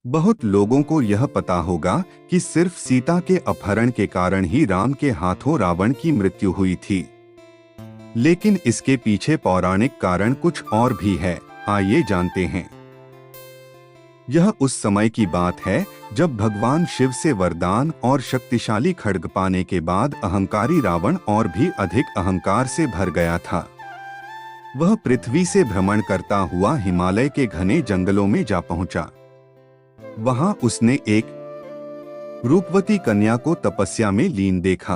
बहुत लोगों को यह पता होगा कि सिर्फ सीता के अपहरण के कारण ही राम के हाथों रावण की मृत्यु हुई थी, लेकिन इसके पीछे पौराणिक कारण कुछ और भी है। आइए जानते हैं। यह उस समय की बात है जब भगवान शिव से वरदान और शक्तिशाली खड्ग पाने के बाद अहंकारी रावण और भी अधिक अहंकार से भर गया था। वह पृथ्वी से भ्रमण करता हुआ हिमालय के घने जंगलों में जा पहुंचा। वहां उसने एक रूपवती कन्या को तपस्या में लीन देखा।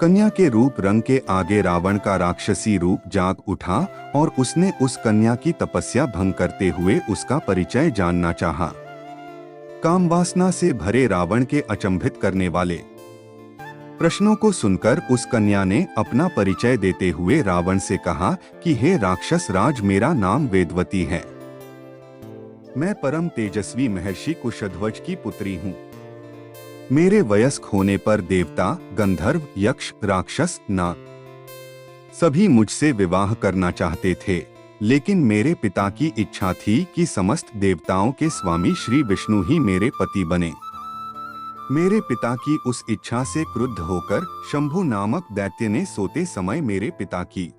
कन्या के रूप रंग के आगे रावण का राक्षसी रूप जाग उठा और उसने उस कन्या की तपस्या भंग करते हुए उसका परिचय जानना चाहा। काम वासना से भरे रावण के अचंभित करने वाले प्रश्नों को सुनकर उस कन्या ने अपना परिचय देते हुए रावण से कहा कि हे राक्षस राज, मेरा नाम वेदवती है। मैं परम तेजस्वी महर्षि कुशध्वज की पुत्री हूँ। मेरे वयस्क होने पर देवता, गंधर्व, यक्ष, राक्षस, नाग सभी मुझसे विवाह करना चाहते थे, लेकिन मेरे पिता की इच्छा थी कि समस्त देवताओं के स्वामी श्री विष्णु ही मेरे पति बने। मेरे पिता की उस इच्छा से क्रुद्ध होकर शंभु नामक दैत्य ने सोते समय मेरे पिता की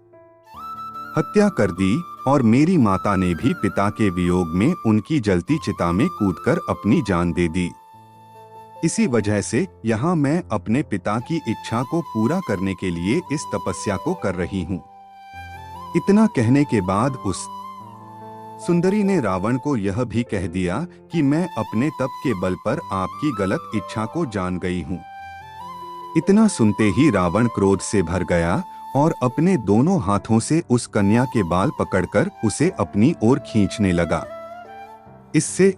हत्या कर दी और मेरी माता ने भी पिता के वियोग में उनकी जलती चिता में कूदकर अपनी जान दे दी। इसी वजह से यहाँ मैं अपने पिता की इच्छा को पूरा करने के लिए इस तपस्या को कर रही हूँ। इतना कहने के बाद उस सुंदरी ने रावण को यह भी कह दिया कि मैं अपने तप के बल पर आपकी गलत इच्छा को जान गई हूँ। इतना सुनते ही रावण क्रोध से भर गया और अपने दोनों हाथों से उस कन्या के बाल पकड़कर उसे अपनी ओर खींचने लगा। इससे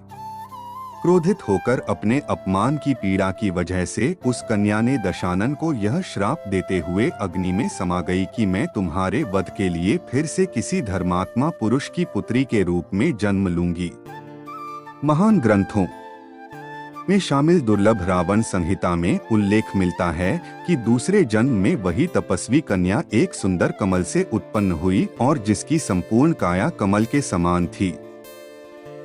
क्रोधित होकर अपने अपमान की पीड़ा की वजह से उस कन्या ने दशानन को यह श्राप देते हुए अग्नि में समा गई कि मैं तुम्हारे वध के लिए फिर से किसी धर्मात्मा पुरुष की पुत्री के रूप में जन्म लूंगी। महान ग्रंथों में शामिल दुर्लभ रावण संहिता में उल्लेख मिलता है कि दूसरे जन्म में वही तपस्वी कन्या एक सुंदर कमल से उत्पन्न हुई और जिसकी संपूर्ण काया कमल के समान थी।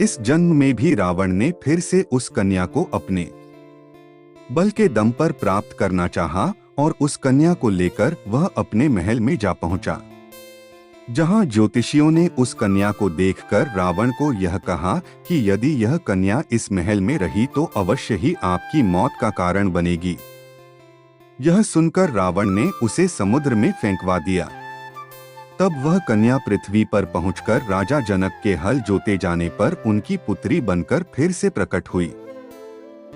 इस जन्म में भी रावण ने फिर से उस कन्या को अपने बल के दम पर प्राप्त करना चाहा और उस कन्या को लेकर वह अपने महल में जा पहुंचा, जहां ज्योतिषियों ने उस कन्या को देखकर रावण को यह कहा कि यदि यह कन्या इस महल में रही तो अवश्य ही आपकी मौत का कारण बनेगी। यह सुनकर रावण ने उसे समुद्र में फेंकवा दिया। तब वह कन्या पृथ्वी पर पहुंचकर राजा जनक के हल जोते जाने पर उनकी पुत्री बनकर फिर से प्रकट हुई।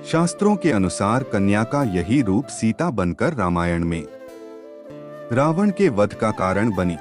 शास्त्रों के अनुसार कन्या का यही रूप सीता बनकर रामायण में रावण के वध का कारण बनी।